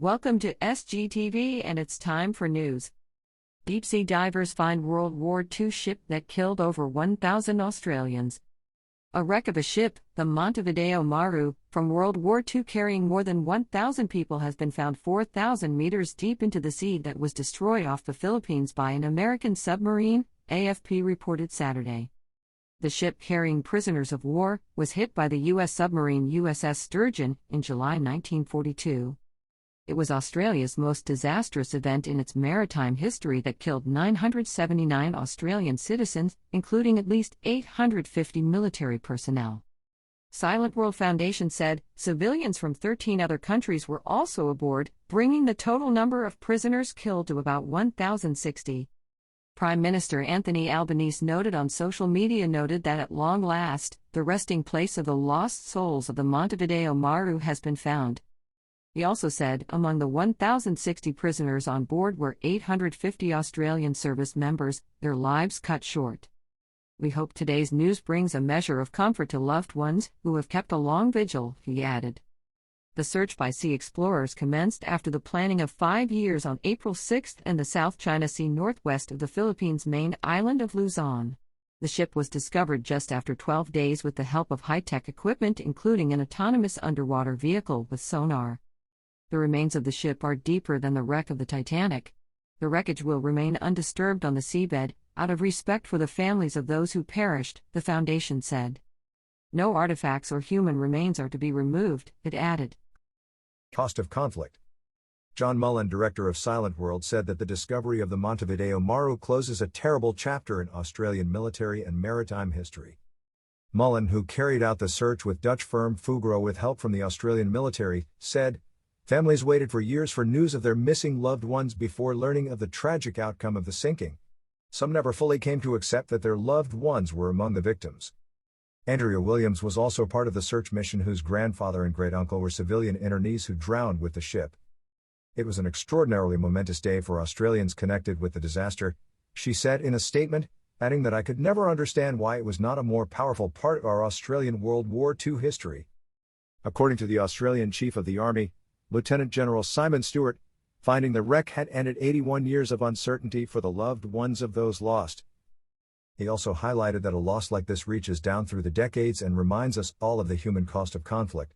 Welcome to SGTV, and it's time for news. Deep-sea divers find World War II ship that killed over 1,000 Australians. A wreck of a ship, the Montevideo Maru, from World War II carrying more than 1,000 people has been found 4,000 meters deep into the sea that was destroyed off the Philippines by an American submarine, AFP reported Saturday. The ship carrying prisoners of war was hit by the U.S. submarine USS Sturgeon in July 1942. It was Australia's most disastrous event in its maritime history that killed 979 Australian citizens, including at least 850 military personnel. Silentworld Foundation said civilians from 13 other countries were also aboard, bringing the total number of prisoners killed to about 1,060. Prime Minister Anthony Albanese noted on social media that at long last, the resting place of the lost souls of the Montevideo Maru has been found. He also said among the 1,060 prisoners on board were 850 Australian service members, their lives cut short. We hope today's news brings a measure of comfort to loved ones who have kept a long vigil, he added. The search by sea explorers commenced after the planning of 5 years on April 6 in the South China Sea northwest of the Philippines' main island of Luzon. The ship was discovered just after 12 days with the help of high-tech equipment including an autonomous underwater vehicle with sonar. The remains of the ship are deeper than the wreck of the Titanic. The wreckage will remain undisturbed on the seabed, out of respect for the families of those who perished, the foundation said. No artifacts or human remains are to be removed, it added. Cost of conflict. John Mullen, director of Silentworld, said that the discovery of the Montevideo Maru closes a terrible chapter in Australian military and maritime history. Mullen, who carried out the search with Dutch firm Fugro with help from the Australian military, said, "Families waited for years for news of their missing loved ones before learning of the tragic outcome of the sinking. Some never fully came to accept that their loved ones were among the victims." Andrea Williams was also part of the search mission, whose grandfather and great-uncle were civilian internees who drowned with the ship. "It was an extraordinarily momentous day for Australians connected with the disaster," she said in a statement, adding that "I could never understand why it was not a more powerful part of our Australian World War II history." According to the Australian Chief of the Army, Lieutenant General Simon Stewart, finding the wreck had ended 81 years of uncertainty for the loved ones of those lost. He also highlighted that a loss like this reaches down through the decades and reminds us all of the human cost of conflict.